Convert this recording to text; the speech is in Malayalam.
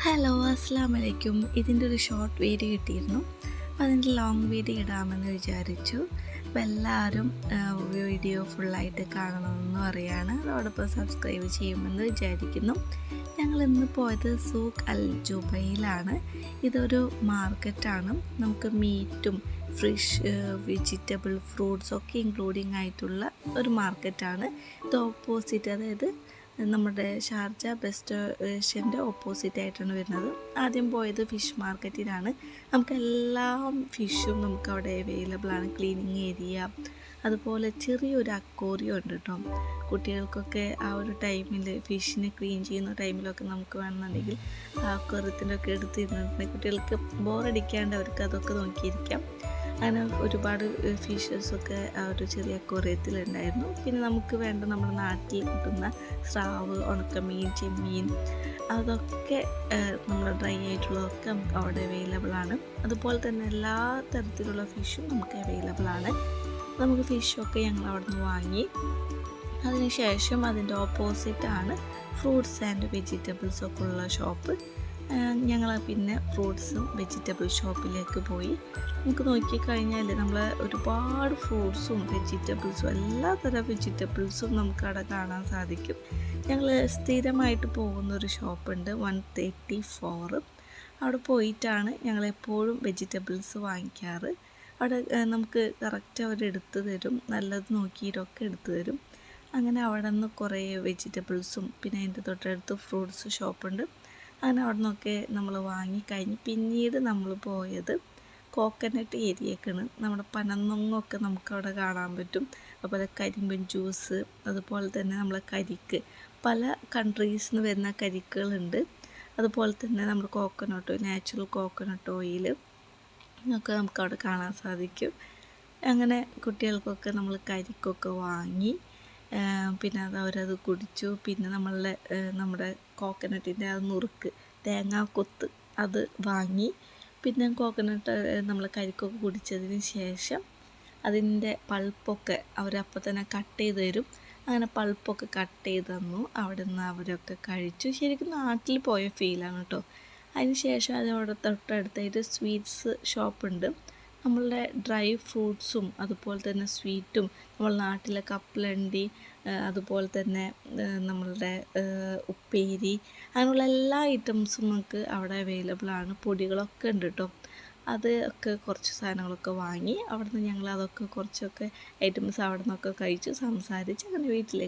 ഹലോ, അസ്സലാമു അലൈക്കും. ഇതിൻ്റെ ഒരു ഷോർട്ട് വീഡിയോ കിട്ടിയിരുന്നു. അപ്പോൾ അതിൻ്റെ ലോങ് വീഡിയോ ഇടാമെന്ന് വിചാരിച്ചു. അപ്പോൾ എല്ലാവരും വീഡിയോ ഫുള്ളായിട്ട് കാണണമെന്ന് പറയാണ്. അതോടൊപ്പം സബ്സ്ക്രൈബ് ചെയ്യുമെന്ന് വിചാരിക്കുന്നു. ഞങ്ങളിന്ന് പോയത് സൂഖ് അൽ ജുബൈലാണ്. ഇതൊരു മാർക്കറ്റാണ്. നമുക്ക് മീറ്റും ഫ്രഷ് വെജിറ്റബിൾ ഫ്രൂട്ട്സൊക്കെ ഇൻക്ലൂഡിങ് ആയിട്ടുള്ള ഒരു മാർക്കറ്റാണ്. ഇത് ഓപ്പോസിറ്റ്, അതായത് നമ്മുടെ ഷാർജ ബസ് സ്റ്റേഷൻ്റെ ഓപ്പോസിറ്റ് ആയിട്ടാണ് വരുന്നത്. ആദ്യം പോയത് ഫിഷ് മാർക്കറ്റിലാണ്. നമുക്ക് എല്ലാ ഫിഷും നമുക്ക് അവിടെ അവൈലബിൾ ആണ്. ക്ലീനിങ് ഏരിയ, അതുപോലെ ചെറിയൊരു അക്വേറിയം ഉണ്ട് കേട്ടോ. കുട്ടികൾക്കൊക്കെ ആ ഒരു ടൈമിൽ ഫിഷിനെ ക്ലീൻ ചെയ്യുന്ന ടൈമിലൊക്കെ നമുക്ക് വേണമെന്നുണ്ടെങ്കിൽ ആ അക്വേറിയത്തിൻ്റെ ഒക്കെ എടുത്തിരുന്നിട്ടുണ്ടെങ്കിൽ കുട്ടികൾക്ക് ബോറടിക്കാണ്ട് അവർക്ക് അതൊക്കെ നോക്കിയിരിക്കാം. അങ്ങനെ ഒരുപാട് ഫിഷസൊക്കെ ആ ഒരു ചെറിയ അക്വേറിയത്തിലുണ്ടായിരുന്നു. പിന്നെ നമുക്ക് വേണ്ട നമ്മുടെ നാട്ടിൽ കിട്ടുന്ന സ്രാവ്, ഉണക്കമീൻ, ചെമ്മീൻ, അതൊക്കെ നമ്മൾ ഡ്രൈ ആയിട്ടുള്ളതൊക്കെ നമുക്ക് അവിടെ അവൈലബിൾ ആണ്. അതുപോലെ തന്നെ എല്ലാ തരത്തിലുള്ള ഫിഷും നമുക്ക് അവൈലബിൾ ആണ്. നമുക്ക് ഫിഷൊക്കെ ഞങ്ങൾ അവിടെ നിന്ന് വാങ്ങി. അതിനുശേഷം അതിൻ്റെ ഓപ്പോസിറ്റാണ് ഫ്രൂട്ട്സ് ആൻഡ് വെജിറ്റബിൾസൊക്കെ ഉള്ള ഷോപ്പ്. ഞങ്ങൾ പിന്നെ ഫ്രൂട്ട്സും വെജിറ്റബിൾ ഷോപ്പിലേക്ക് പോയി. നമുക്ക് നോക്കിക്കഴിഞ്ഞാൽ നമ്മൾ ഒരുപാട് ഫ്രൂട്ട്സും വെജിറ്റബിൾസും എല്ലാ തരം വെജിറ്റബിൾസും നമുക്ക് അവിടെ കാണാൻ സാധിക്കും. ഞങ്ങൾ സ്ഥിരമായിട്ട് പോകുന്നൊരു ഷോപ്പുണ്ട് 134. അവിടെ പോയിട്ടാണ് ഞങ്ങളെപ്പോഴും വെജിറ്റബിൾസ് വാങ്ങിക്കാറ്. അവിടെ നമുക്ക് കറക്റ്റ് അവരെടുത്ത് തരും, നല്ലത് നോക്കിയിട്ടൊക്കെ എടുത്തു തരും. അങ്ങനെ അവിടെ നിന്ന് കുറേ വെജിറ്റബിൾസും പിന്നെ അതിൻ്റെ തൊട്ടടുത്ത് ഫ്രൂട്ട്സ് ഷോപ്പുണ്ട്. അങ്ങനെ അവിടെ നിന്നൊക്കെ നമ്മൾ വാങ്ങിക്കഴിഞ്ഞ് പിന്നീട് നമ്മൾ പോയത് കോക്കനട്ട് ഏരിയക്കാണ്. നമ്മുടെ പനന്നൊങ്ങൊക്കെ നമുക്കവിടെ കാണാൻ പറ്റും. അതുപോലെ കരിമ്പൻ ജ്യൂസ്, അതുപോലെ തന്നെ നമ്മളെ കരിക്ക്, പല കൺട്രീസിൽ നിന്ന് വരുന്ന കരിക്കുകളുണ്ട്. അതുപോലെ തന്നെ നമ്മുടെ കോക്കനട്ട്, നാച്ചുറൽ കോക്കനട്ട് ഓയിൽ ഒക്കെ നമുക്കവിടെ കാണാൻ സാധിക്കും. അങ്ങനെ കുട്ടികൾക്കൊക്കെ നമ്മൾ കരിക്കൊക്കെ വാങ്ങി. പിന്നെ അവരത് കുടിച്ചു. പിന്നെ നമ്മുടെ കോക്കനട്ടിൻ്റെ ആ നുറുക്ക്, തേങ്ങാക്കൊത്ത്, അത് വാങ്ങി. പിന്നെ കോക്കനട്ട് നമ്മൾ കരിക്കൊക്കെ കുടിച്ചതിന് ശേഷം അതിൻ്റെ പൾപ്പൊക്കെ അവരപ്പോൾ തന്നെ കട്ട് ചെയ്ത് തരും. അങ്ങനെ പൾപ്പൊക്കെ കട്ട് ചെയ്ത് തന്നു. അവിടെ നിന്ന് അവരൊക്കെ കഴിച്ചു. ശരിക്കും നാട്ടിൽ പോയ ഫീലാണ് കേട്ടോ. അതിന് ശേഷം അതവിടെ തൊട്ടടുത്തായിട്ട് സ്വീറ്റ്സ് ഷോപ്പുണ്ട്. നമ്മളുടെ ഡ്രൈ ഫ്രൂട്ട്സും അതുപോലെ തന്നെ സ്വീറ്റും, നമ്മൾ നാട്ടിലെ കപ്പലണ്ടി, അതുപോലെ തന്നെ നമ്മളുടെ ഉപ്പേരി, അങ്ങനെയുള്ള എല്ലാ ഐറ്റംസും നമുക്ക് അവിടെ അവൈലബിൾ ആണ്. പൊടികളൊക്കെ ഉണ്ട് കേട്ടോ. അത് ഒക്കെ കുറച്ച് സാധനങ്ങളൊക്കെ വാങ്ങി. അവിടെ നിന്ന് ഞങ്ങൾ അതൊക്കെ കുറച്ചൊക്കെ ഐറ്റംസ് അവിടെ നിന്നൊക്കെ കഴിച്ച് സംസാരിച്ച് അങ്ങനെ വീട്ടിലേക്ക്